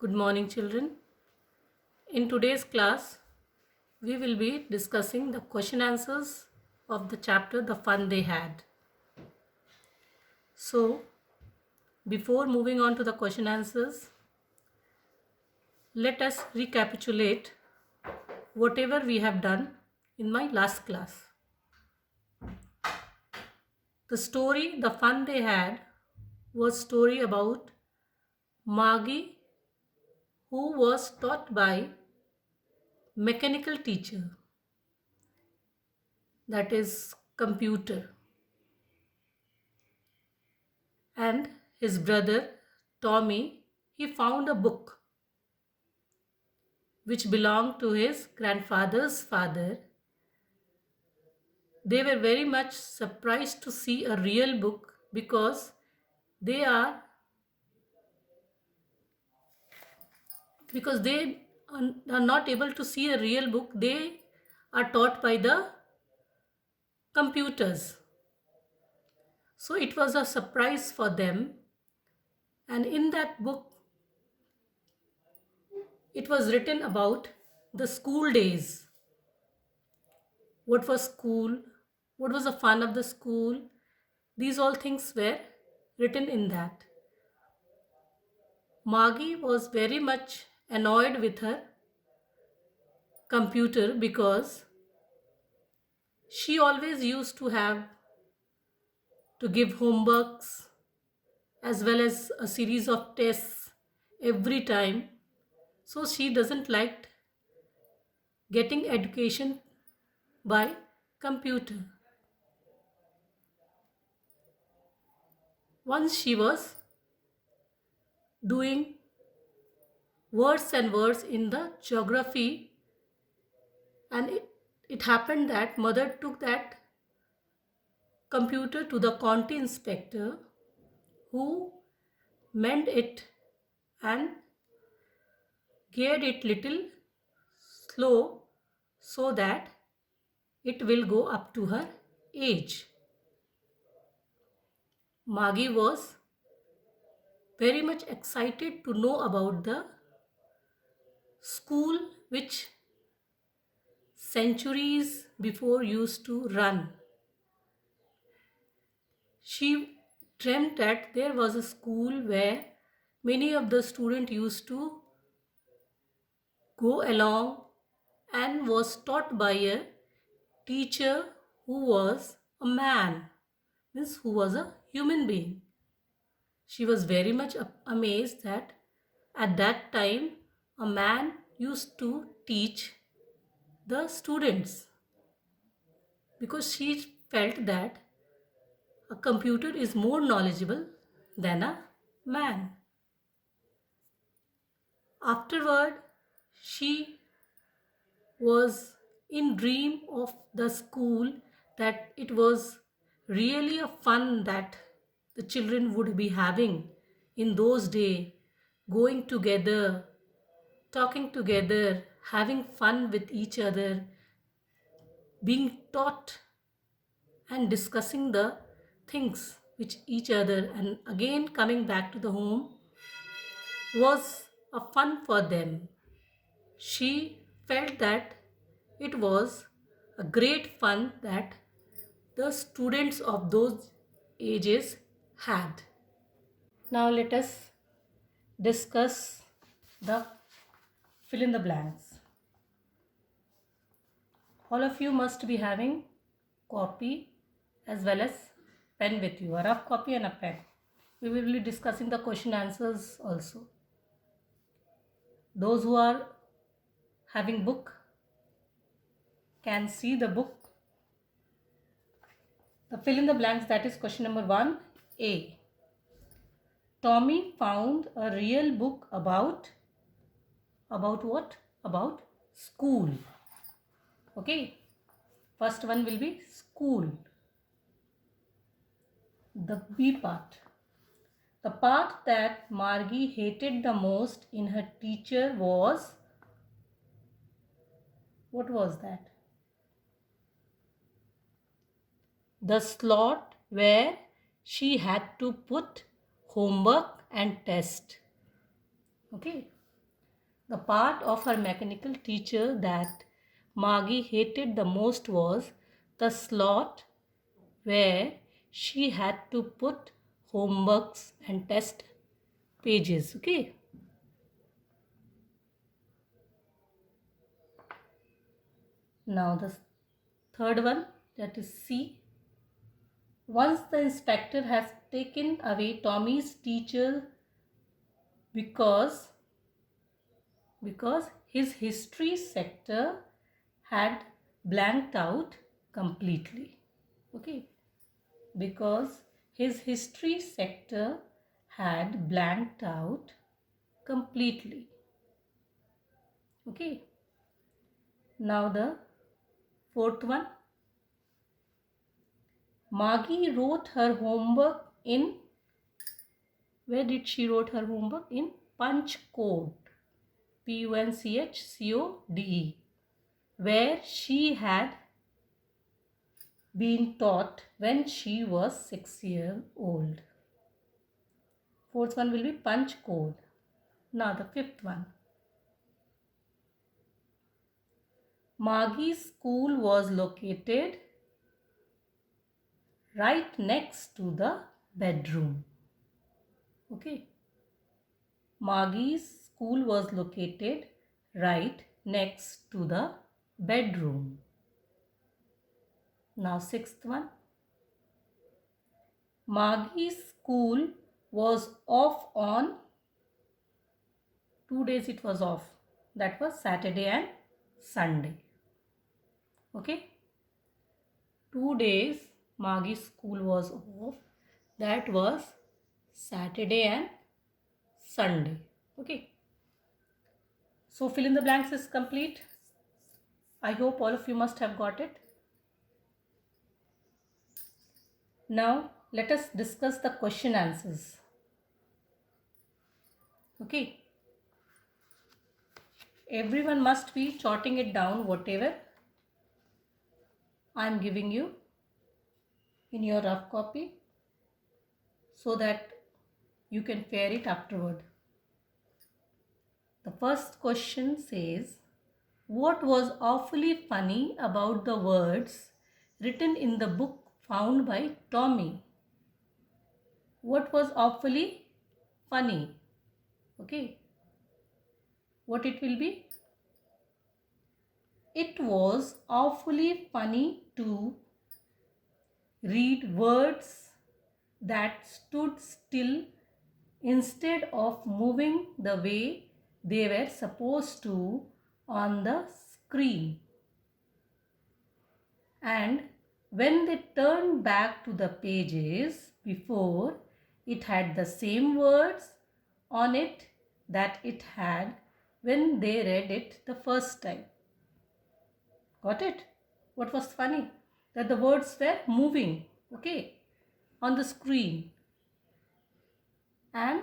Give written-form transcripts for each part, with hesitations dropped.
Good morning, children. In today's class, we will be discussing the question answers of the chapter The Fun They Had. So, before moving on to the question answers, let us recapitulate whatever we have done in my last class. The story The Fun They Had was story about Margie, who was taught by mechanical teacher, that is computer, and his brother Tommy. He found a book which belonged to his grandfather's father. They were very much surprised to see a real book because they are they are not able to see a real book. They are taught by the computers. So it was a surprise for them, and in that book it was written about the school days. What was school? What was the fun of the school? These all things were written in that. Margie was very much annoyed with her computer because she always used to have to give homeworks as well as a series of tests every time. So she doesn't like getting education by computer. Once she was doing words and words in the geography, and it happened that mother took that computer to the county inspector, who mend it and geared it little slow so that it will go up to her age. Margie was very much excited to know about the school which centuries before used to run. She dreamt that there was a school where many of the students used to go along and was taught by a teacher who was a man, means who was a human being. She was very much amazed that at that time a man used to teach the students, because she felt that a computer is more knowledgeable than a man. Afterward, she was in dream of the school, that it was really a fun that the children would be having in those days, going together, talking together, having fun with each other, being taught and discussing the things which each other, and again coming back to the home was a fun for them. She felt that it was a great fun that the students of those ages had. Now let us discuss the fill in the blanks. All of you must be having copy as well as pen with you, a rough copy and a pen. We will be discussing the question answers also. Those who are having book can see the book. The fill in the blanks, that is question number 1A. Tommy found a real book about what? About school. Okay. First one will be school. The B part. The part that Margie hated the most in her teacher was, what was that? The slot where she had to put homework and test. Okay. The part of her mechanical teacher that Margie hated the most was the slot where she had to put homeworks and test pages. Okay. Now the third one, that is C. Once the inspector has taken away Tommy's teacher because his history sector had blanked out completely. Okay, because his history sector had blanked out completely. Okay, now the fourth one. Margie wrote her homework in, where did she wrote her homework? In punch code, PUNCHCODE, where she had been taught when she was 6 years old. Fourth one will be punch code. Now the fifth one. Margie's school was located right next to the bedroom. Okay. Margie's school was located right next to the bedroom. Now sixth one. Margie's school was off on 2 days, it was off. That was Saturday and Sunday. Okay. 2 days Margie's school was off. That was Saturday and Sunday. Okay. So fill in the blanks is complete. I hope all of you must have got it. Now let us discuss the question answers. Okay. Everyone must be jotting it down, whatever I am giving you in your rough copy, so that you can fare it afterward. The first question says, what was awfully funny about the words written in the book found by Tommy? What was awfully funny? Okay. What it will be? It was awfully funny to read words that stood still instead of moving the way they were supposed to on the screen. And when they turned back to the pages before, it had the same words on it that it had when they read it the first time. Got it? What was funny? That the words were moving, okay, on the screen. And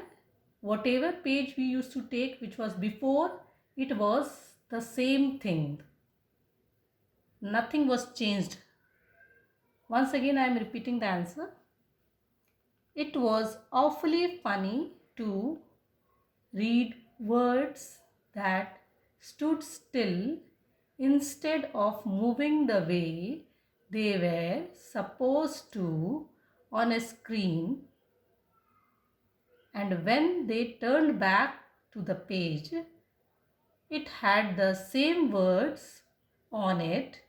whatever page we used to take, which was before, it was the same thing. Nothing was changed. Once again, I am repeating the answer. It was awfully funny to read words that stood still instead of moving the way they were supposed to on a screen, and when they turned back to the page, it had the same words on it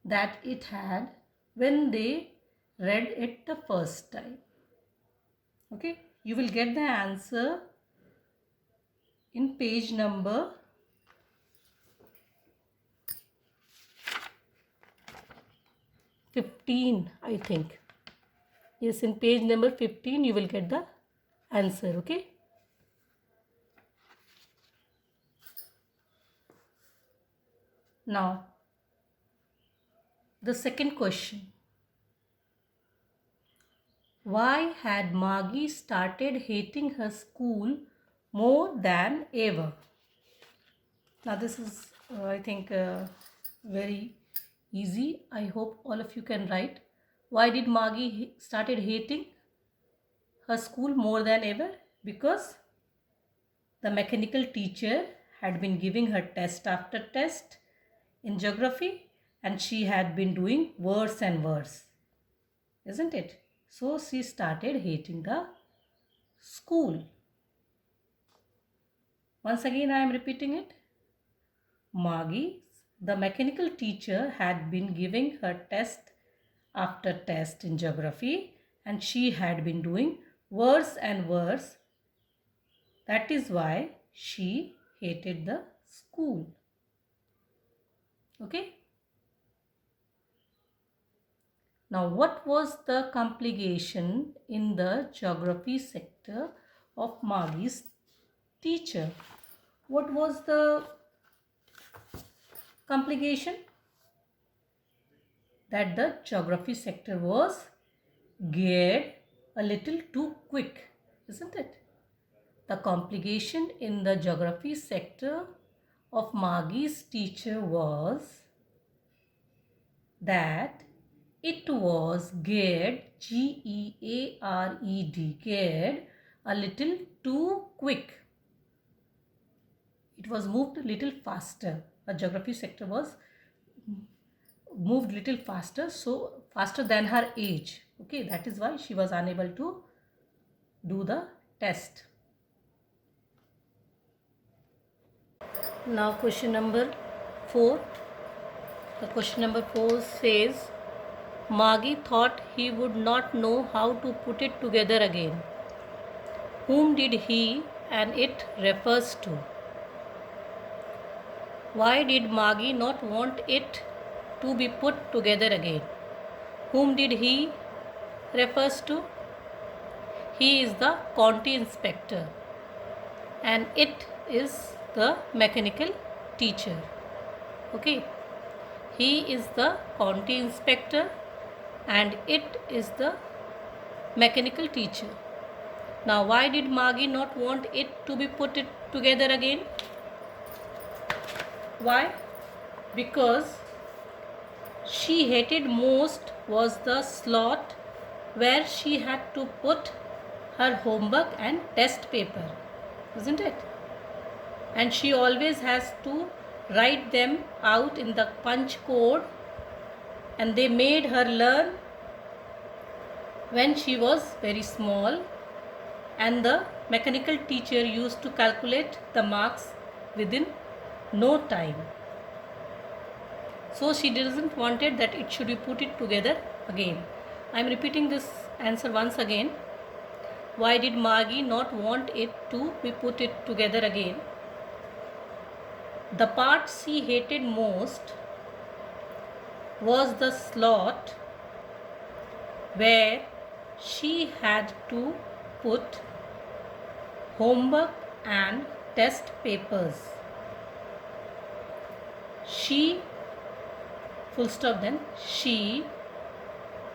that it had when they read it the first time. Okay, you will get the answer in page number 15, I think. Yes, in page number 15 you will get the answer. Okay. Now the second question. Why had Margie started hating her school more than ever? Now this is I think very easy. I hope all of you can write. Why did Margie started hating her school more than ever? Because the mechanical teacher had been giving her test after test in geography, and she had been doing worse and worse, isn't it? So she started hating the school. Once again, I am repeating it. Margie, the mechanical teacher, had been giving her test after test in geography, and she had been doing worse and worse. That is why she hated the school. Okay. Now, what was the complication in the geography sector of Margie's teacher? What was the complication? That the geography sector was geared a little too quick, isn't it? The complication in the geography sector of Margie's teacher was that it was geared, G-E-A-R-E-D, geared a little too quick. It was moved a little faster. A geography sector was moved little faster, so faster than her age. Okay, that is why she was unable to do the test. Now question number 4. The question number 4 says, Margie thought he would not know how to put it together again. Whom did he and it refers to? Why did Margie not want it to be put together again? Whom did he refers to? He is the county inspector and it is the mechanical teacher. Okay. He is the county inspector and it is the mechanical teacher. Now, why did Margie not want it to be put together again? Why? Because she hated most was the slot where she had to put her homework and test paper, isn't it? And she always has to write them out in the punch code, and they made her learn when she was very small, and the mechanical teacher used to calculate the marks within no time. So she doesn't wanted that it should be put it together again. I am repeating this answer once again. Why did Margie not want it to be put it together again? The part she hated most was the slot where she had to put homework and test papers. She, full stop then, she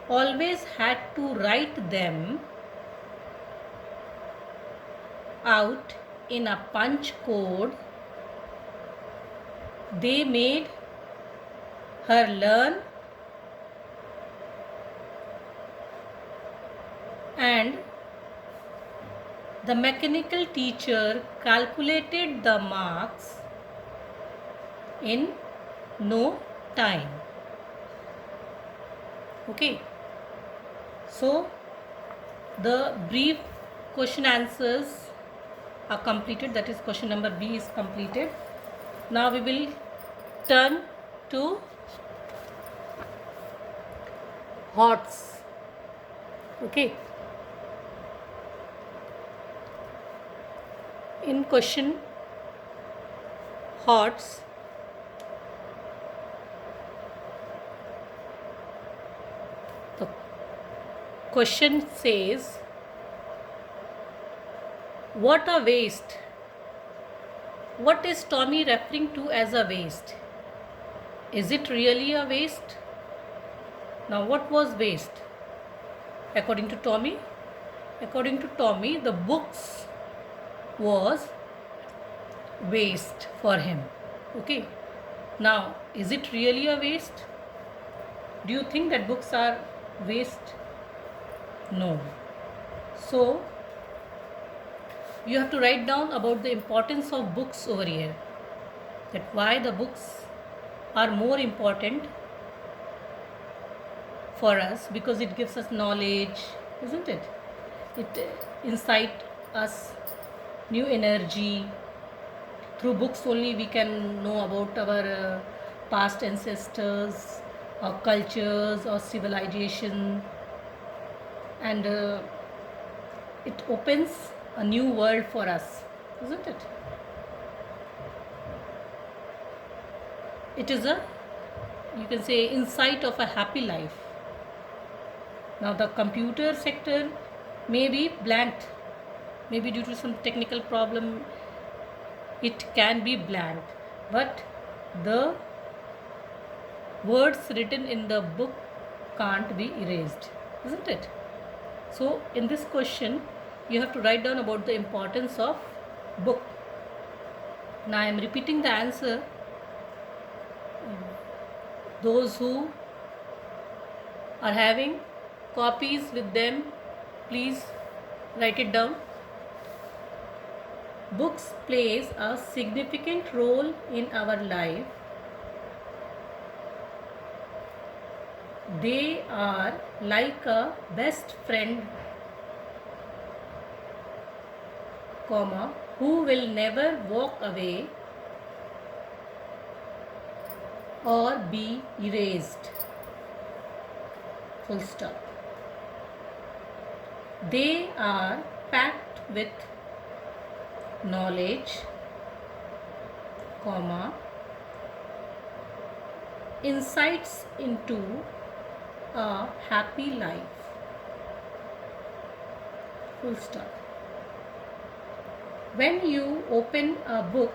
always had to write them out in a punch code. They made her learn, and the mechanical teacher calculated the marks in no time. Okay. So the brief question answers are completed. That is, question number B is completed. Now we will turn to HOTS. Okay. In question HOTS, the question says, what a waste. What is Tommy referring to as a waste? Is it really a waste? Now, what was waste? According to Tommy? According to Tommy, the books was waste for him. Okay. Now, is it really a waste? Do you think that books are waste? No. So, you have to write down about the importance of books over here. that why the books are more important for us, because it gives us knowledge, isn't it? It incite us new energy. Through books only we can know about our past ancestors, our cultures, or civilization, and it opens a new world for us, isn't it? It is a, you can say, insight of a happy life. Now the computer sector may be blanked, maybe due to some technical problem it can be blanked, but the words written in the book can't be erased, isn't it? So in this question you have to write down about the importance of book. Now I am repeating the answer. Those who are having copies with them, please write it down. Books plays a significant role in our life. They are like a best friend, comma, who will never walk away or be erased. Full stop. They are packed with knowledge, comma, insights into a happy life. Full stop. When you open a book,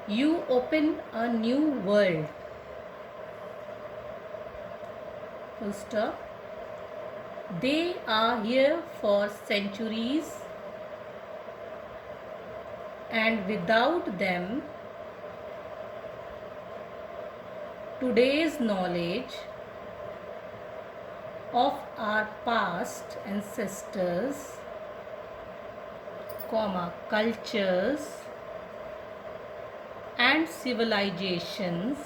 you open a new world. Full stop. They are here for centuries, and without them, today's knowledge of our past ancestors, comma, cultures and civilizations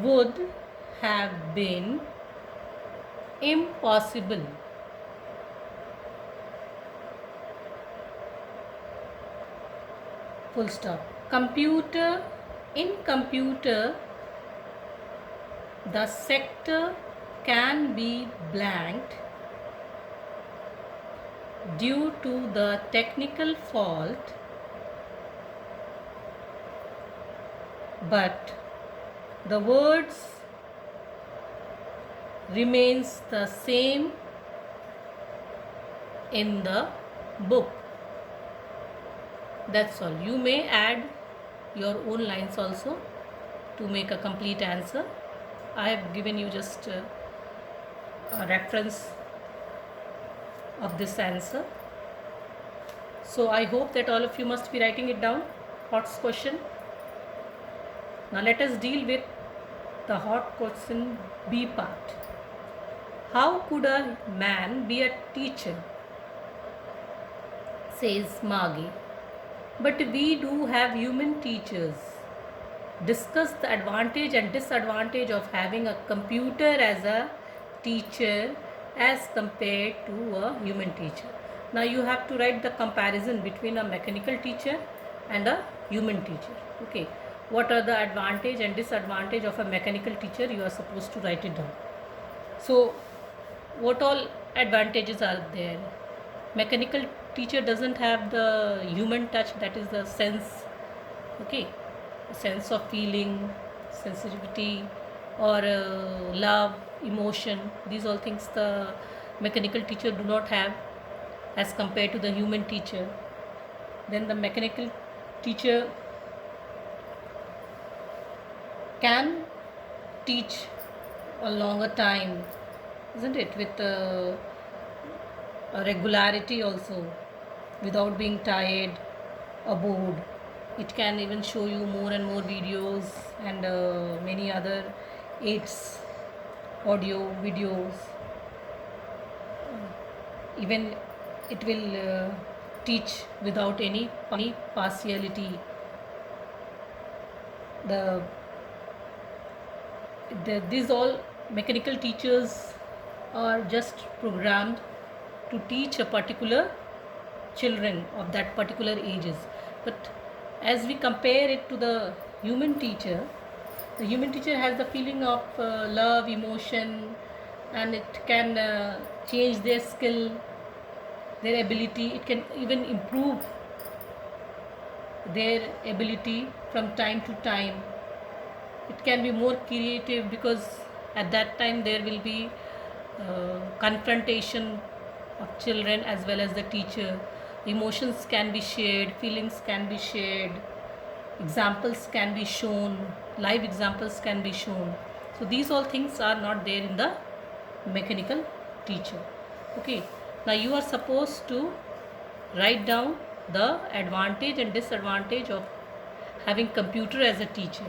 would have been impossible. Full stop. In computer, the sector can be blanked due to the technical fault, but the words remains the same in the book. That's all. You may add your own lines also to make a complete answer. I have given you just a reference of this answer. So I hope that all of you must be writing it down. Hot question. Now let us deal with the hot question B part. How could a man be a teacher? Says Margie. But we do have human teachers. Discuss the advantage and disadvantage of having a computer as a teacher as compared to a human teacher. Now you have to write the comparison between a mechanical teacher and a human teacher. Okay, what are the advantage and disadvantage of a mechanical teacher? You are supposed to write it down. So what all advantages are there? Mechanical teacher doesn't have the human touch, that is the sense, okay, sense of feeling, sensitivity, or love, emotion. These all things the mechanical teacher do not have as compared to the human teacher. Then the mechanical teacher can teach a longer time, isn't it, with a regularity also, without being tired or bored. It can even show you more and more videos and many other aids, audio, videos. Even it will teach without any partiality. The, these all mechanical teachers are just programmed to teach a particular children of that particular ages. But as we compare it to the human teacher has the feeling of love, emotion, and it can change their skill, their ability. It can even improve their ability from time to time. It can be more creative because at that time there will be confrontation of children as well as the teacher. Emotions can be shared, feelings can be shared, examples can be shown, live examples can be shown. So these all things are not there in the mechanical teacher. Okay, now you are supposed to write down the advantage and disadvantage of having computer as a teacher.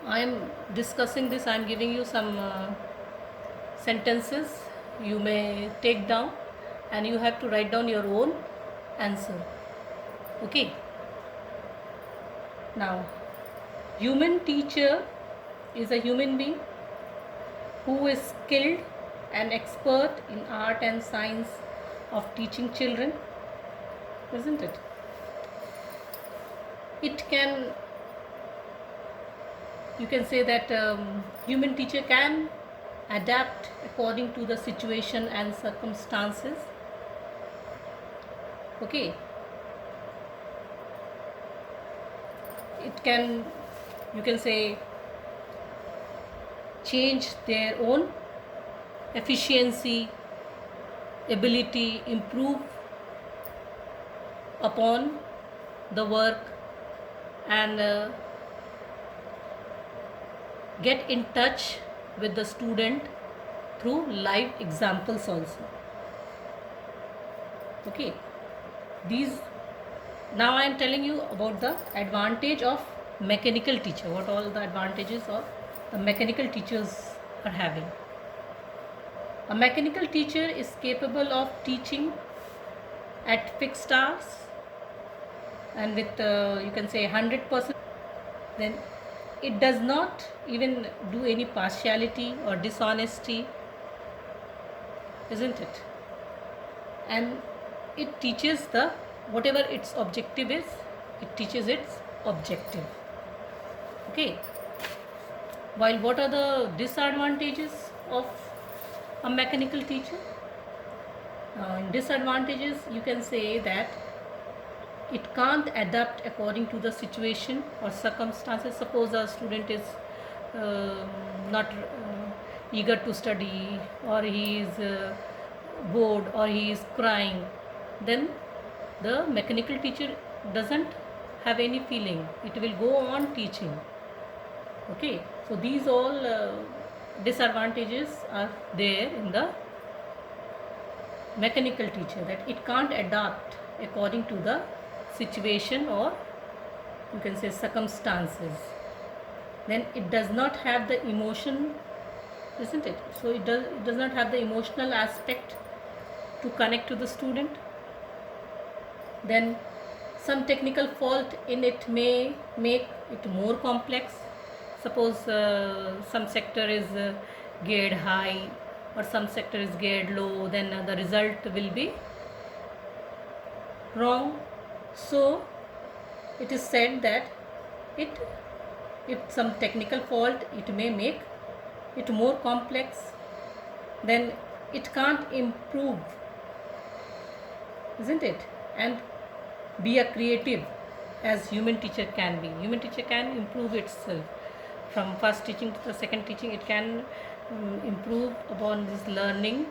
I am discussing this, I am giving you some sentences you may take down and you have to write down your own answer. Okay, now human teacher is a human being who is skilled and expert in art and science of teaching children, isn't it? It can, you can say that human teacher can adapt according to the situation and circumstances. Okay, it can, you can say, change their own efficiency, ability, improve upon the work, and get in touch with the student through live examples also. Okay, these, now I am telling you about the advantage of mechanical teacher, what all the advantages of the mechanical teachers are having. A mechanical teacher is capable of teaching at fixed hours and with you can say 100%. Then it does not even do any partiality or dishonesty, isn't it? And it teaches the, whatever its objective is, it teaches its objective. Okay, while what are the disadvantages of a mechanical teacher? In disadvantages, you can say that it can't adapt according to the situation or circumstances. Suppose a student is not eager to study, or he is bored, or he is crying, then the mechanical teacher doesn't have any feeling, it will go on teaching. Okay, so these all disadvantages are there in the mechanical teacher, that it can't adapt according to the situation or you can say circumstances. Then it does not have the emotion, isn't it? So it does not have the emotional aspect to connect to the student. Then some technical fault in it may make it more complex. Suppose some sector is geared high or some sector is geared low, then the result will be wrong. So it is said that if some technical fault, it may make it more complex, then it can't improve, isn't it? And be a creative as human teacher can be. Human teacher can improve itself from first teaching to the second teaching. It can improve upon this learning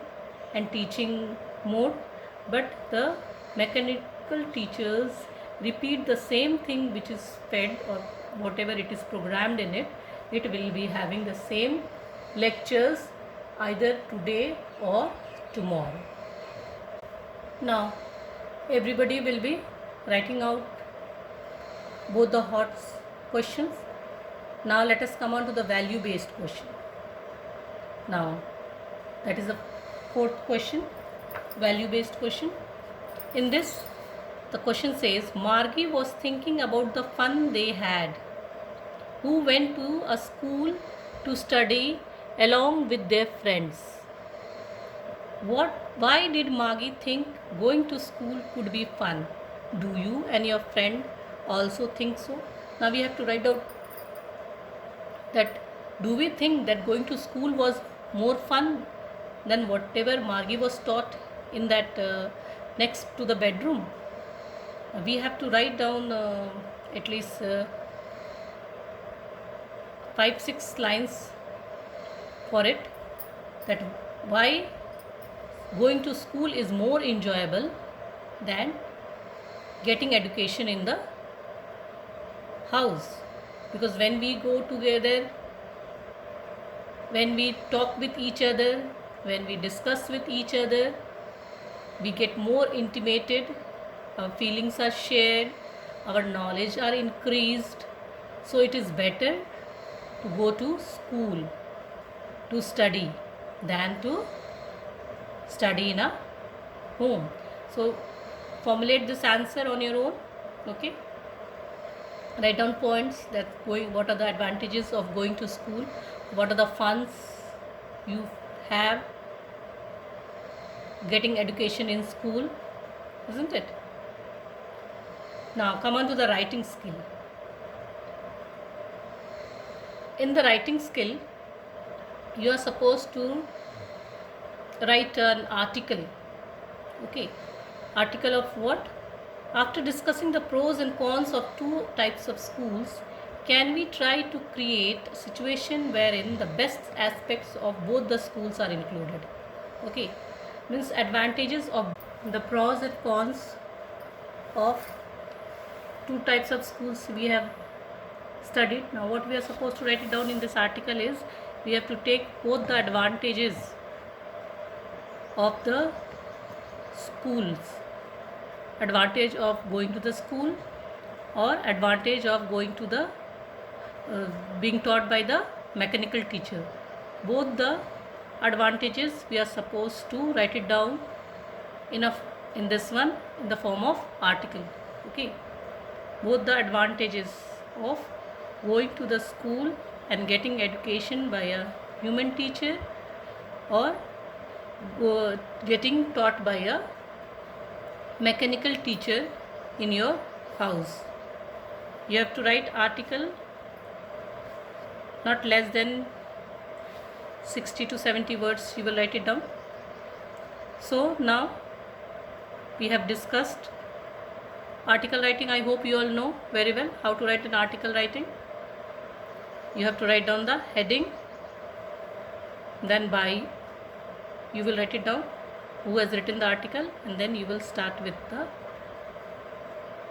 and teaching mode, but the mechanical teachers repeat the same thing which is fed or whatever it is programmed in it. It will be having the same lectures either today or tomorrow. Now everybody will be writing out both the hot questions. Now let us come on to the value based question. Now that is the fourth question, value based question. In this, the question says, Margie was thinking about the fun they had, who went to a school to study along with their friends. Why did Margie think going to school could be fun? Do you and your friend also think so? Now we have to write out that, do we think that going to school was more fun than whatever Margie was taught in that next to the bedroom? We have to write down at least 5-6 lines for it, that why going to school is more enjoyable than getting education in the house. Because when we go together, when we talk with each other, when we discuss with each other, we get more intimated, our feelings are shared, our knowledge are increased. So it is better to go to school to study than to study in a home. So formulate this answer on your own. Okay, write down points that what are the advantages of going to school, what are the funds you have getting education in school, isn't it? Now come on to the writing skill. In the writing skill, you are supposed to write an article. Okay, article of what? After discussing the pros and cons of two types of schools, can we try to create a situation wherein the best aspects of both the schools are included? Okay, means advantages of the pros and cons of two types of schools we have studied. Now what we are supposed to write it down in this article is, we have to take both the advantages of the schools, advantage of going to the school or advantage of going to the being taught by the mechanical teacher. Both the advantages we are supposed to write it down in this one in the form of article. Okay, both the advantages of going to the school and getting education by a human teacher or getting taught by a mechanical teacher in your house. You have to write article not less than 60 to 70 words. You will write it down. So now we have discussed article writing. I hope you all know very well how to write an article writing. You have to write down the heading, then by you will write it down who has written the article, and then you will start with the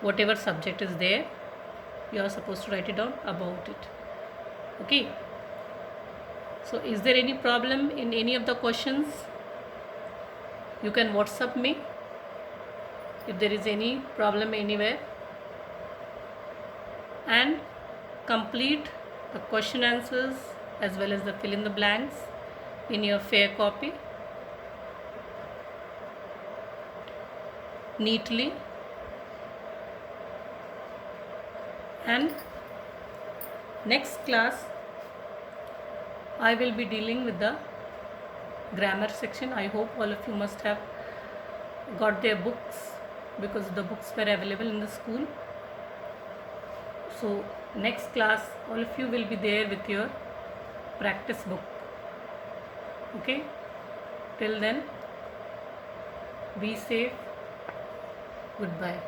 whatever subject is there, you are supposed to write it down about it. Okay, so is there any problem in any of the questions? You can WhatsApp me if there is any problem anywhere, and complete the question answers as well as the fill in the blanks in your fair copy neatly. And next class I will be dealing with the grammar section. I hope all of you must have got their books, because the books were available in the school. So next class all of you will be there with your practice book. Okay, till then be safe. Goodbye.